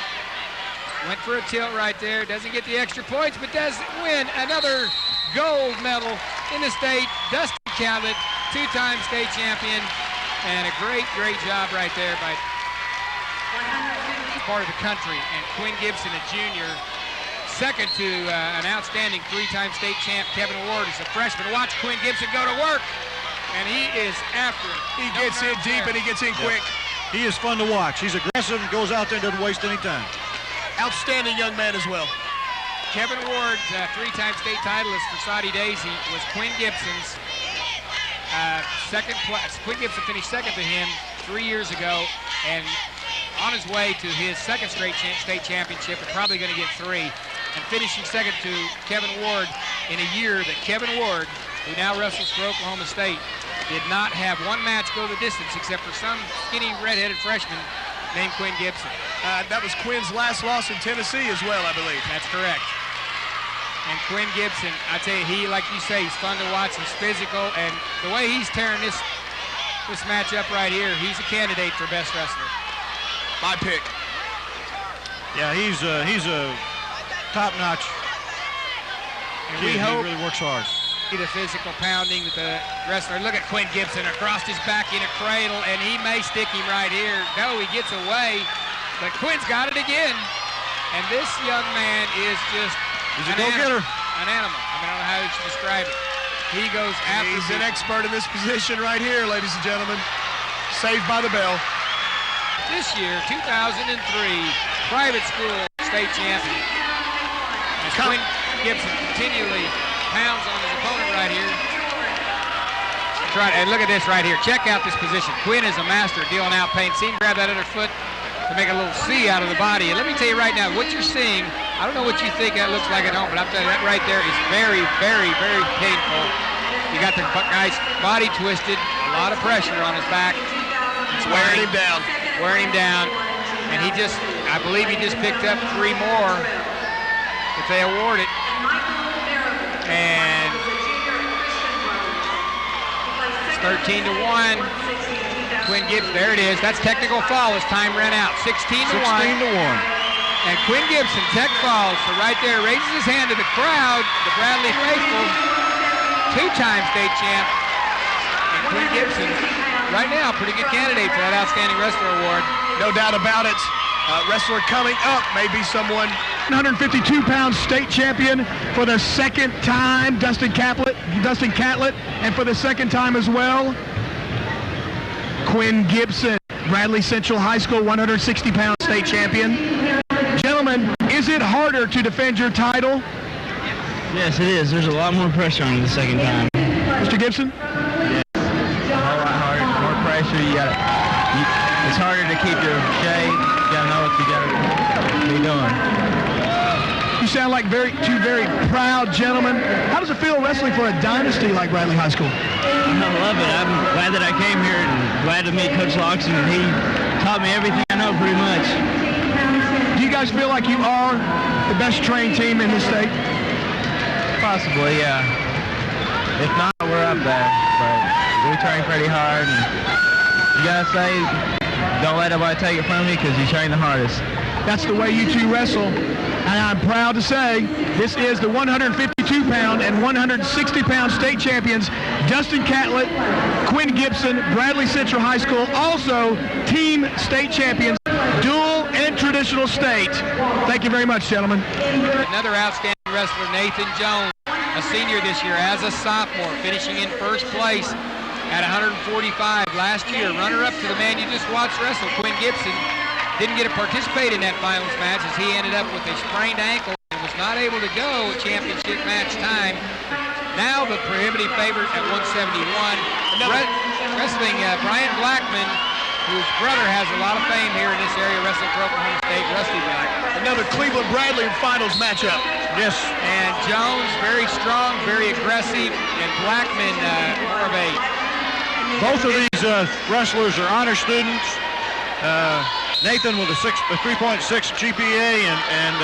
Went for a tilt right there. Doesn't get the extra points, but does win another gold medal in the state. Dustin Catlett, 2-time state champion. And a great, great job right there by part of the country. And Quinn Gibson, a junior, second to an outstanding 3-time state champ, Kevin Ward, is a freshman. Watch Quinn Gibson go to work. And he is after it. He gets in deep and he gets in quick. He is fun to watch. He's aggressive and goes out there and doesn't waste any time. Outstanding young man as well. Kevin Ward, 3-time state titleist for Saudi Daisy, was Quinn Gibson's second place. Quinn Gibson finished second to him 3 years ago, and on his way to his second straight state championship, and probably going to get 3, and finishing second to Kevin Ward in a year that Kevin Ward, who now wrestles for Oklahoma State, did not have one match go the distance except for some skinny redheaded freshman named Quinn Gibson. That was Quinn's last loss in Tennessee as well, I believe. That's correct. And Quinn Gibson, I tell you, he, like you say, he's fun to watch. He's physical, and the way he's tearing this matchup right here, he's a candidate for best wrestler. My pick. Yeah, he's a top-notch kid. He really works hard. The physical pounding that the wrestler. Look at Quinn Gibson across his back in a cradle, and he may stick him right here. No, he gets away, but Quinn's got it again. And this young man is just He's a go-getter. An animal. I mean, I don't know how you should describe it. He goes after. He's an expert in this position right here, ladies and gentlemen. Saved by the bell. This year, 2003, private school state champion. As Quinn Gibson continually pounds on his opponent right here. And look at this right here. Check out this position. Quinn is a master at dealing out pain. See him grab that other foot to make a little C out of the body. And let me tell you right now, what you're seeing, I don't know what you think that looks like at home, but I'm telling you, that right there is very, very, very painful. You got the guy's body twisted, a lot of pressure on his back. It's wearing him down. Wearing him down. And he just, I believe he just picked up 3 more if they award it. And it's 13-1. Quinn Gibson, there it is. That's technical foul as time ran out. 16-1. 16-1. And Quinn Gibson, tech falls. So right there, raises his hand to the crowd. The Bradley faithful, 2-time state champ. And Quinn Gibson, right now, pretty good candidate for that Outstanding Wrestler Award. No doubt about it. Wrestler coming up may be someone. 152-pound state champion for the second time, Dustin Catlett, and for the second time as well, Quinn Gibson, Bradley Central High School 160-pound state champion. Gentlemen, is it harder to defend your title? Yes, it is. There's a lot more pressure on it the second time. Mr. Gibson? Yes, a whole lot harder, more pressure. It's harder to keep your shape. You gotta know what you gotta be doing. You sound like two very proud gentlemen. How does it feel wrestling for a dynasty like Bradley High School? I love it. I'm glad that I came here and glad to meet Coach Loxton. He taught me everything I know pretty much. Do you guys feel like you are the best trained team in the state? Possibly, yeah. If not, we're up there. But we train pretty hard. And you gotta say, don't let nobody take it from you because you train the hardest. That's the way you two wrestle. And I'm proud to say this is the 152-pound and 160-pound state champions, Dustin Catlett, Quinn Gibson, Bradley Central High School, also team state champions, dual and traditional state. Thank you very much, gentlemen. Another outstanding wrestler, Nathan Jones, a senior this year as a sophomore, finishing in first place at 145 last year. Runner-up to the man you just watched wrestle, Quinn Gibson. Didn't get to participate in that finals match as he ended up with a sprained ankle and was not able to go championship match time. Now the prohibitive favorite at 171. Wrestling Brian Blackman, whose brother has a lot of fame here in this area, wrestling for Oklahoma State, Rusty Black. Another Cleveland-Bradley finals matchup. Yes. And Jones, very strong, very aggressive, and Blackman, more of a... Both of these wrestlers are honor students. Nathan with a 3.6 GPA and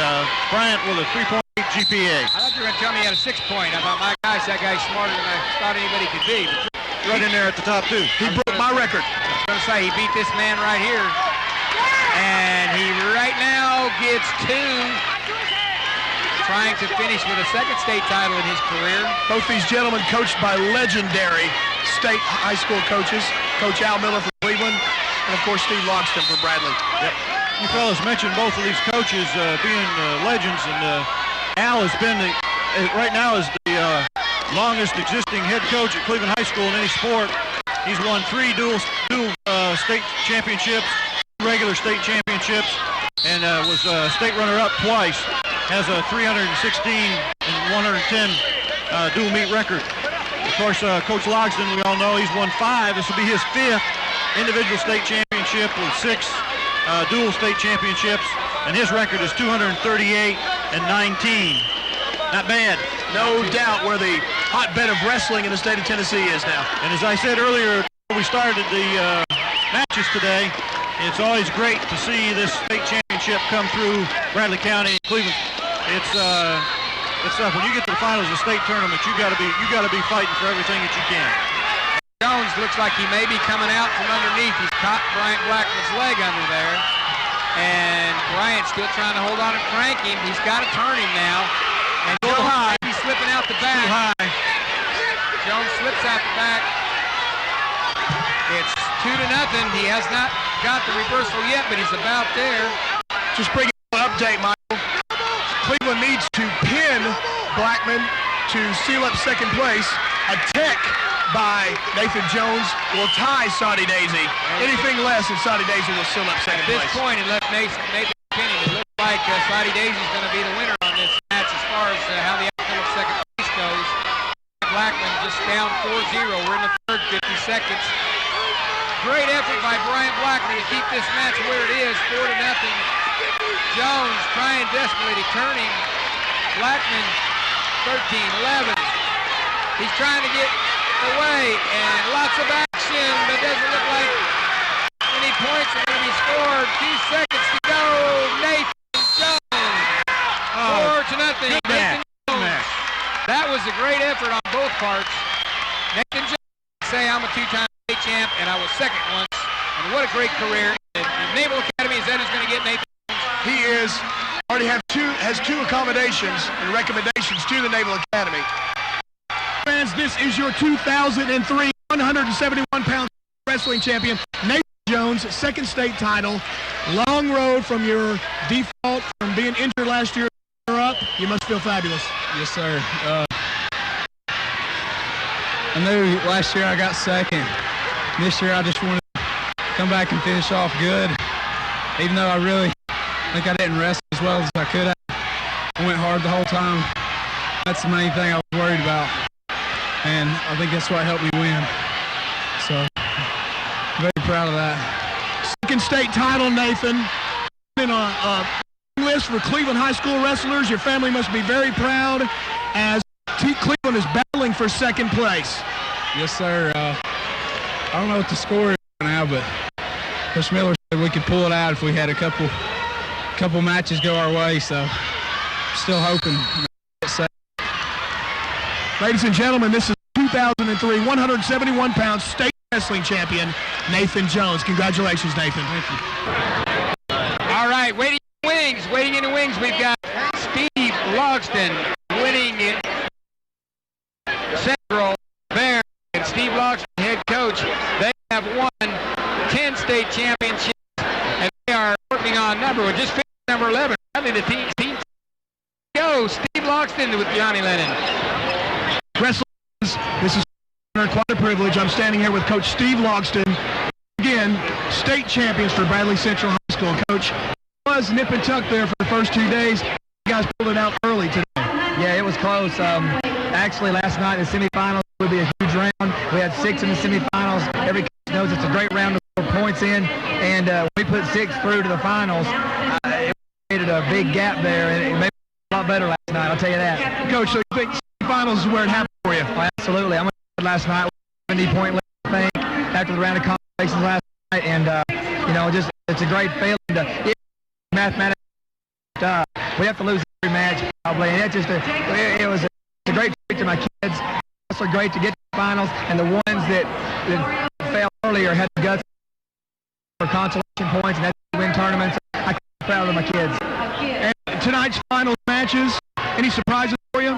Bryant with a 3.8 GPA. I thought you were going to tell me he had a 6-point. I thought, my gosh, that guy's smarter than I thought anybody could be. Right in there at the top, too. He broke my record. I was going to say, he beat this man right here. And he right now gets 2. Trying to finish with a second state title in his career. Both these gentlemen coached by legendary state high school coaches. Coach Al Miller for Cleveland, and of course Steve Logston for Bradley. Yep. You fellas mentioned both of these coaches being legends, and Al has been, right now, is the longest existing head coach at Cleveland High School in any sport. He's won 3 dual state championships, regular state championships, and was state runner-up twice. Has a 316 and 110 dual meet record. Of course, Coach Logston, we all know, he's won 5. This will be his 5th individual state championship with 6 dual state championships, and his record is 238 and 19. Not bad. No doubt where the hotbed of wrestling in the state of Tennessee is now. And as I said earlier, when we started the matches today, it's always great to see this state championship come through Bradley County and Cleveland. It's tough. When you get to the finals of the state tournament, you got to be fighting for everything that you can. Jones looks like he may be coming out from underneath. He's caught Bryant Blackman's leg under there. And Bryant's still trying to hold on and crank him. He's got to turn him now. And Go high. He's slipping out the back. Too high. Jones slips out the back. It's 2-0. He has not got the reversal yet, but he's about there. Just bring an update, Michael. Cleveland needs to pin Blackman to seal up second place. A tech by Nathan Jones will tie Saudi Daisy. Anything less than Saudi Daisy will seal up second place. At this point, unless Nathan pin him, it looks like Saudi Daisy is going to be the winner on this match as far as how the outcome of second place goes. Blackman just down 4-0. We're in the third, 50 seconds. Great effort by Bryant Blackman to keep this match where it is, 4-0. Jones trying desperately to turn him. Blackman, 13-11. He's trying to get away, and lots of action, but doesn't look like any points are going to be scored. 2 seconds to go. Nathan Jones, 4-0. Nathan Jones. That was a great effort on both parts. Nathan Jones, say I'm a 2-time state champ, and I was second once. And what a great career. The Naval Academy, is that who's going to get Nathan? He already has 2 accommodations and recommendations to the Naval Academy. Fans, this is your 2003 171-pound wrestling champion, Nathan Jones, second state title. Long road from your default from being injured last year up. You must feel fabulous. Yes, sir. I knew last year I got second. This year I just wanted to come back and finish off good. Even though I really think I didn't wrestle as well as I could have. I went hard the whole time. That's the main thing I was worried about. And I think that's what helped me win. So, very proud of that. Second state title, Nathan. In a list for Cleveland high school wrestlers. Your family must be very proud as Cleveland is battling for second place. Yes, sir. I don't know what the score is right now, but Coach Miller said we could pull it out if we had a couple matches go our way. So, still hoping. Ladies and gentlemen, this is 2003 171-pound state wrestling champion, Nathan Jones. Congratulations, Nathan. Thank you. All right, waiting in the wings, we've got Steve Logston winning it. Central Bear and Steve Logston, head coach. They have won 10 state championships, and they are working on number number 11. Finally, the team go. Steve Logston with Johnny Lennon. Wrestlers, this is quite a privilege. I'm standing here with Coach Steve Logston. Again, state champions for Bradley Central High School. Coach, was nip and tuck there for the first 2 days. You guys pulled it out early today. Yeah, it was close. Actually, last night in the semifinals would be a huge round. We had 6 in the semifinals. Every coach knows it's a great round to score points in, and we put 6 through to the finals. It created a big gap there, and it made it a lot better last night, I'll tell you that. Coach, so you think finals is where it happened for you? Oh, absolutely. I went last night with 70-point lead, I think, after the round of conversations last night, and, you know, just it's a great feeling to mathematics. We have to lose every match, probably, and it's a great treat to my kids. It's also great to get to the finals, and the ones that failed earlier had the guts for consolation points, and that's win tournaments. I'm proud of my kids. And tonight's final matches, any surprises for you?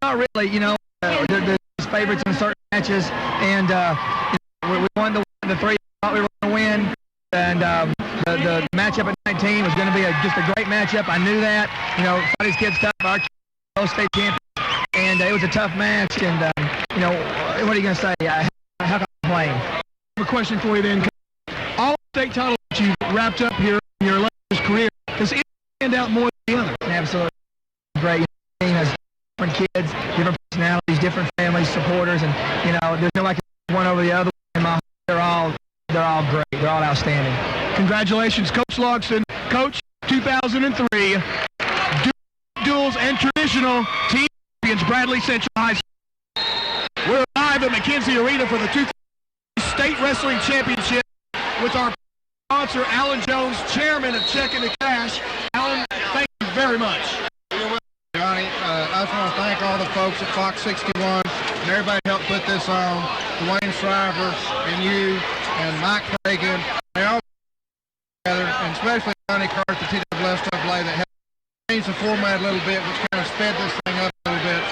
Not really, you know. There's favorites in certain matches, and we won the 3 thought we were going to win, and the matchup at 19 was going to be just a great matchup. I knew that. You know, Friday's kids tough. Our kids state champions, and it was a tough match. And you know, what are you going to say? How can I complain? I have a question for you then. All state titles that you wrapped up here in your illustrious career, does it stand out more than the other? Absolutely. Great. Team has different kids, different personalities, different families, supporters, and you know, there's no like one over the other. In my heart, they're all great. They're all outstanding. Congratulations, Coach Logston. Coach, 2003 duals and traditional team champions, Bradley Central High School. We're live at McKenzie Arena for the 2000 State Wrestling Championship with our sponsor, Alan Jones, chairman of Checking the Cash. Alan, thank you very much. Johnny, I just want to thank all the folks at Fox 61 and everybody helped put this on. Dwayne Shriver and you and Mike Reagan. They all together, and especially Johnny Carter, the TWSAA, that helped change the format a little bit, which kind of sped this thing up a little bit.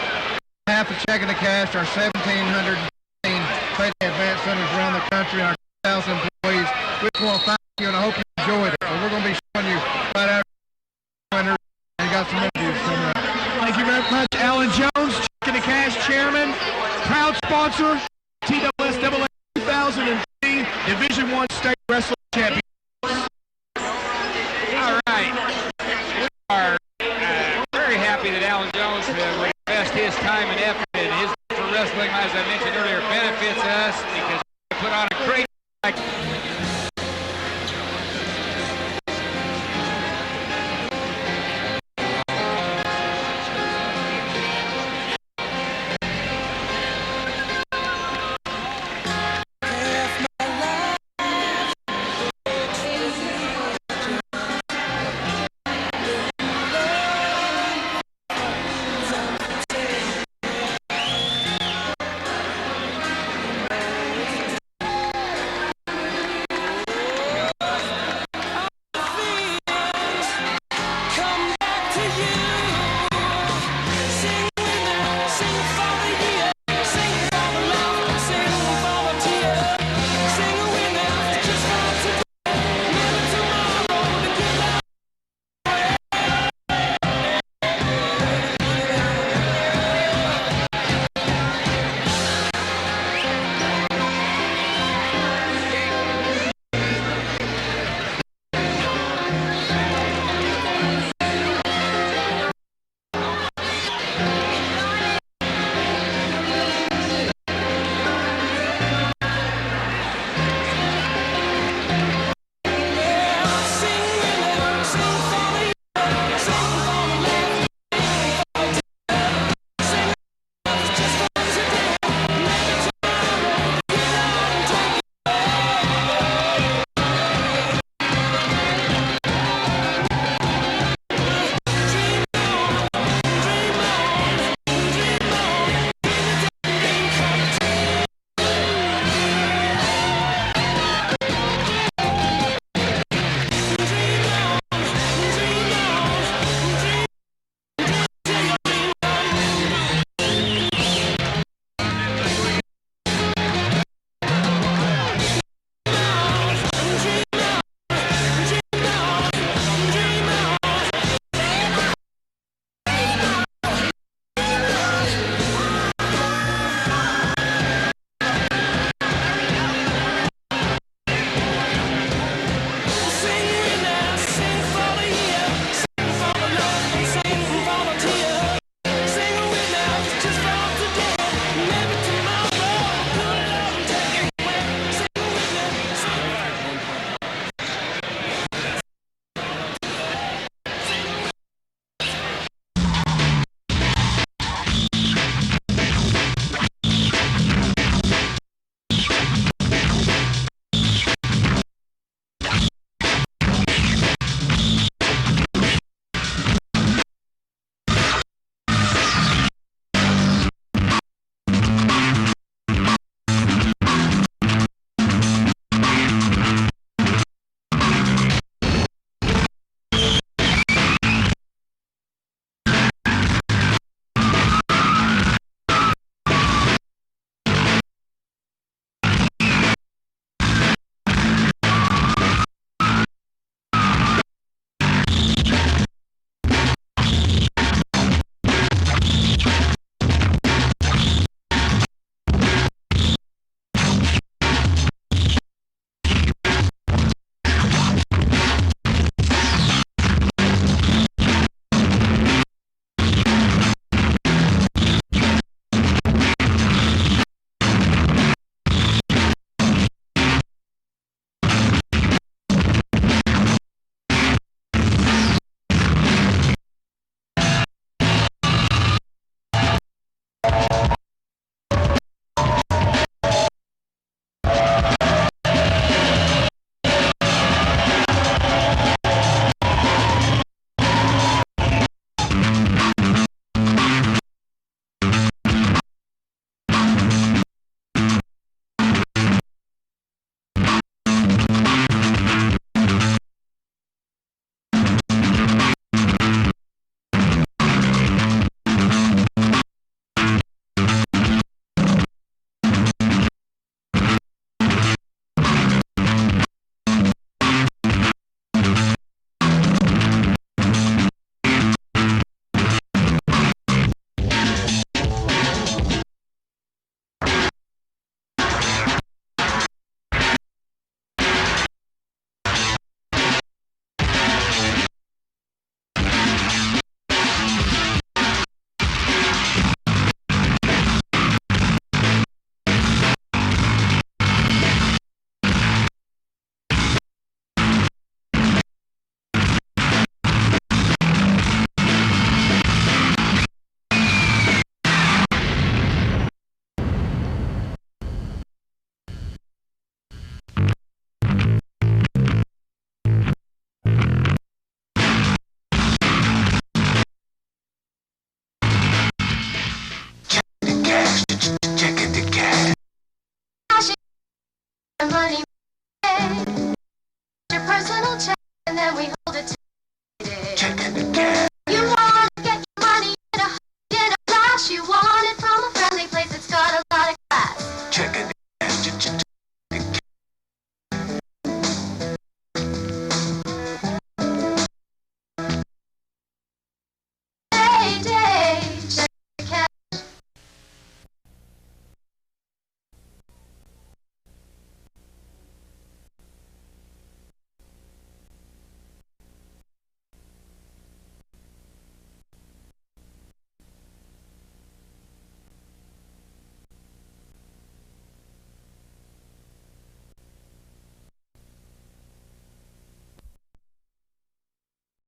Half of Checking the Cash, our 1,715 trading advance centers around the country, and our 2,000 employees. We just want to thank you, and I hope you enjoyed it. We're going to be showing you right after winners and got some interviews coming up. Thank you very much, Alan Jones, Checking the Cash chairman, proud sponsor, TWSAA 2003 Division I State Wrestling Champions. All right. We are very happy that Alan Jones would invest his time and effort in his love for wrestling, as I mentioned earlier, benefits us because we put on a great